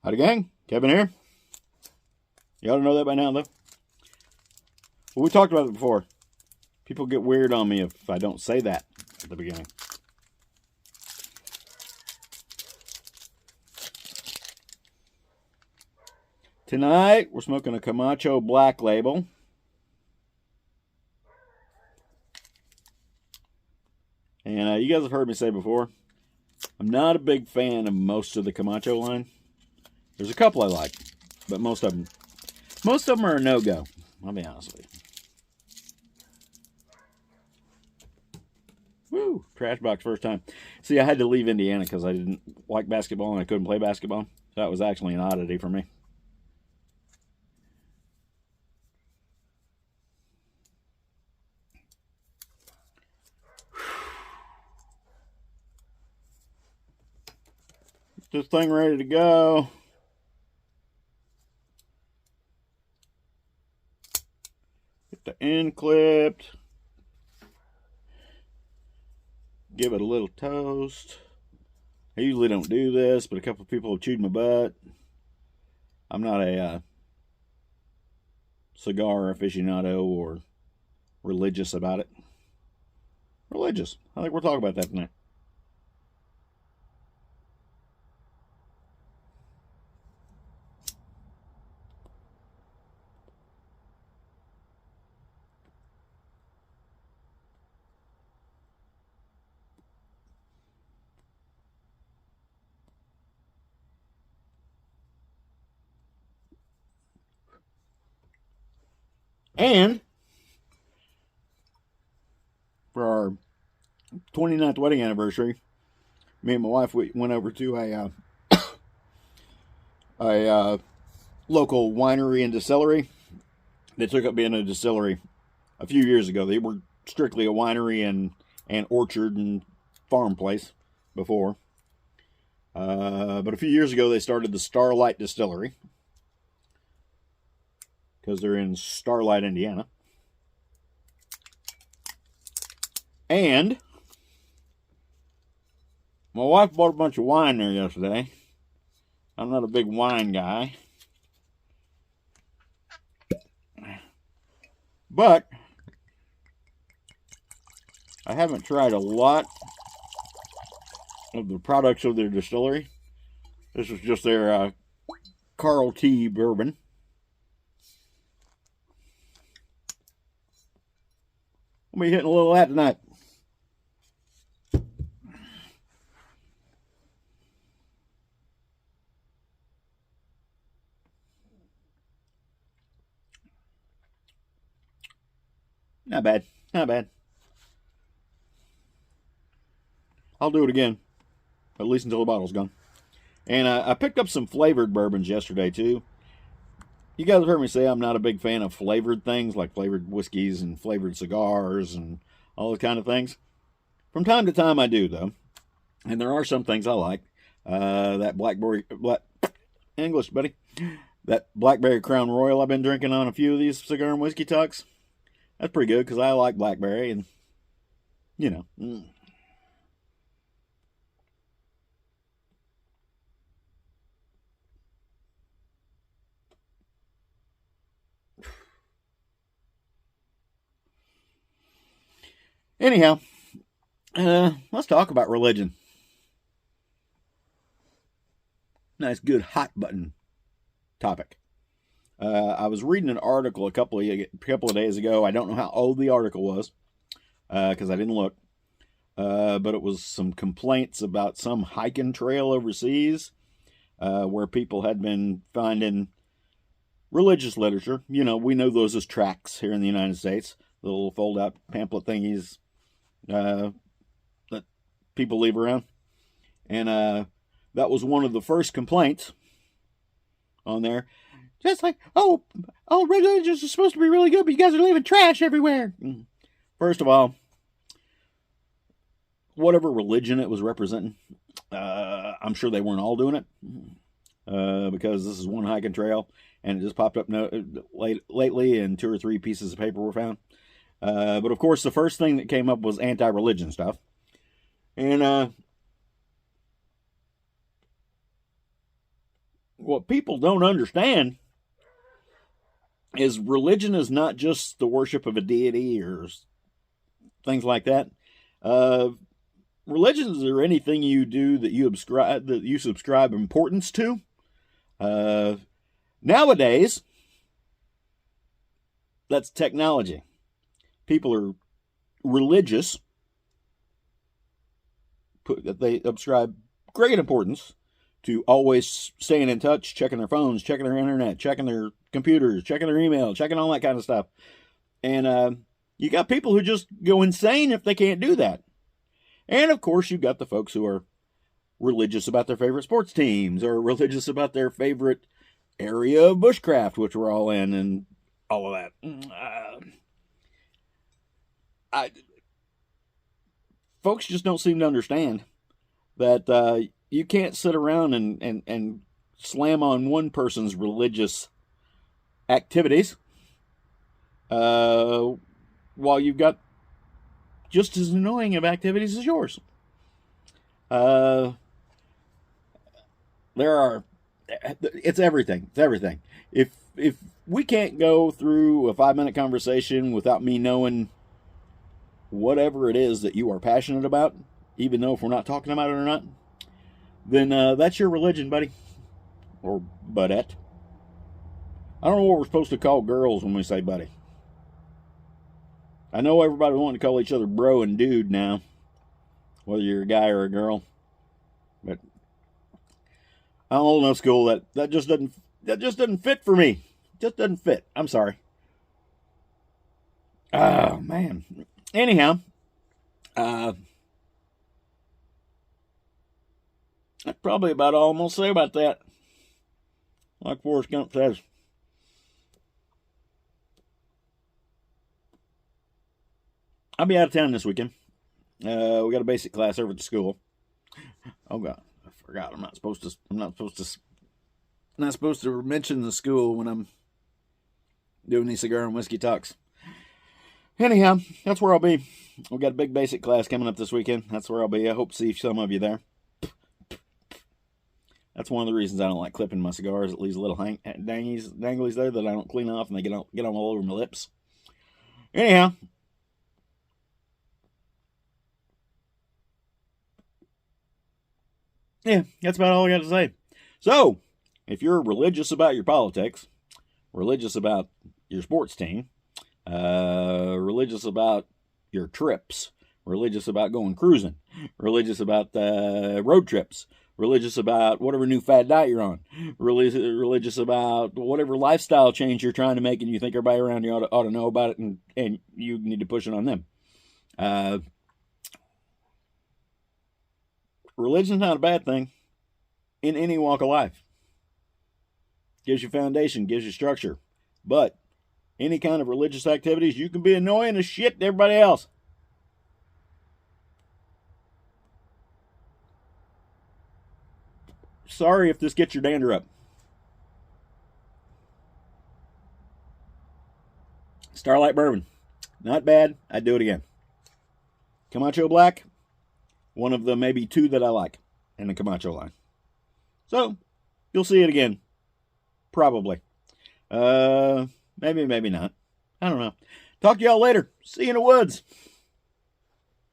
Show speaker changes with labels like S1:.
S1: Howdy gang, Kevin here. You ought to know that by now though. Well, we talked about it before. People get weird on me if I don't say that at the beginning. Tonight, we're smoking a Camacho Black Label. And you guys have heard me say before, I'm not a big fan of most of the Camacho line. There's a couple I like, but most of them are a no-go. I'll be honest with you. Woo! Trash box first time. See, I had to leave Indiana because I didn't like basketball and I couldn't play basketball. So that was actually an oddity for me. Get this thing ready to go. Get the end clipped. Give it a little toast. I usually don't do this, but a couple of people have chewed my butt. I'm not a cigar aficionado or religious about it. Religious. I think we'll talk about that tonight. And for our 29th wedding anniversary, me and my wife went over to a local winery and distillery. They took up being a distillery a few years ago. They were strictly a winery and orchard and farm place before. But a few years ago, they started the Starlight Distillery because they're in Starlight, Indiana. And my wife bought a bunch of wine there yesterday. I'm not a big wine guy. But I haven't tried a lot of the products of their distillery. This is just their Carl T bourbon. I'll be hitting a little of that tonight. Not bad. Not bad. I'll do it again. At least until the bottle's gone. And I picked up some flavored bourbons yesterday, too. You guys have heard me say I'm not a big fan of flavored things, like flavored whiskeys and flavored cigars and all those kind of things. From time to time, I do, though. And there are some things I like. That English, buddy. That Blackberry Crown Royal I've been drinking on a few of these cigar and whiskey talks. That's pretty good, because I like blackberry, and, you know. Anyhow, let's talk about religion. Nice, good, hot button topic. I was reading an article a couple of days ago. I don't know how old the article was, because I didn't look. But it was some complaints about some hiking trail overseas, where people had been finding religious literature. You know, we know those as tracts here in the United States. Little fold-out pamphlet thingies that people leave around. And that was one of the first complaints on there. Just like, oh, religions are supposed to be really good, but you guys are leaving trash everywhere. First of all, whatever religion it was representing, I'm sure they weren't all doing it, because this is one hiking trail, and it just popped up lately, and 2 or 3 pieces of paper were found. But of course, the first thing that came up was anti-religion stuff. And what people don't understand is religion is not just the worship of a deity or things like that. Religions are anything you do that you subscribe importance to. Nowadays, that's technology. People are religious. They ascribe great importance to always staying in touch, checking their phones, checking their internet, checking their computers, checking their email, checking all that kind of stuff. And you got people who just go insane if they can't do that. And of course, you've got the folks who are religious about their favorite sports teams or religious about their favorite area of bushcraft, which we're all in, and all of that. Folks just don't seem to understand that you can't sit around and slam on one person's religious activities while you've got just as annoying of activities as yours. It's everything. It's everything. If we can't go through a 5-minute conversation without me knowing whatever it is that you are passionate about, even though if we're not talking about it or not, then that's your religion, buddy. Or budette. I don't know what we're supposed to call girls when we say buddy. I know everybody wants to call each other bro and dude now, whether you're a guy or a girl. But I'm old enough school that just doesn't fit for me. It just doesn't fit. I'm sorry. Oh man. Anyhow, that's probably about all I'm gonna say about that. Like Forrest Gump says. I'll be out of town this weekend. We got a basic class over at the school. Oh God, I forgot. I'm not supposed to mention the school when I'm doing these cigar and whiskey talks. Anyhow, that's where I'll be. We got a big basic class coming up this weekend. That's where I'll be. I hope to see some of you there. That's one of the reasons I don't like clipping my cigars. It leaves little danglies there that I don't clean off, and they get on all over my lips. Anyhow. Yeah, that's about all I got to say. So, if you're religious about your politics, religious about your sports team, religious about your trips, religious about going cruising, religious about road trips, religious about whatever new fad diet you're on, religious about whatever lifestyle change you're trying to make and you think everybody around you ought to know about it and you need to push it on them. Religion's not a bad thing in any walk of life. Gives you foundation, gives you structure. But any kind of religious activities, you can be annoying as shit to everybody else. Sorry if this gets your dander up. Starlight Bourbon. Not bad. I'd do it again. Camacho Black. One of the maybe 2 that I like in the Camacho line. So, you'll see it again. Probably. Maybe not. I don't know. Talk to y'all later. See you in the woods.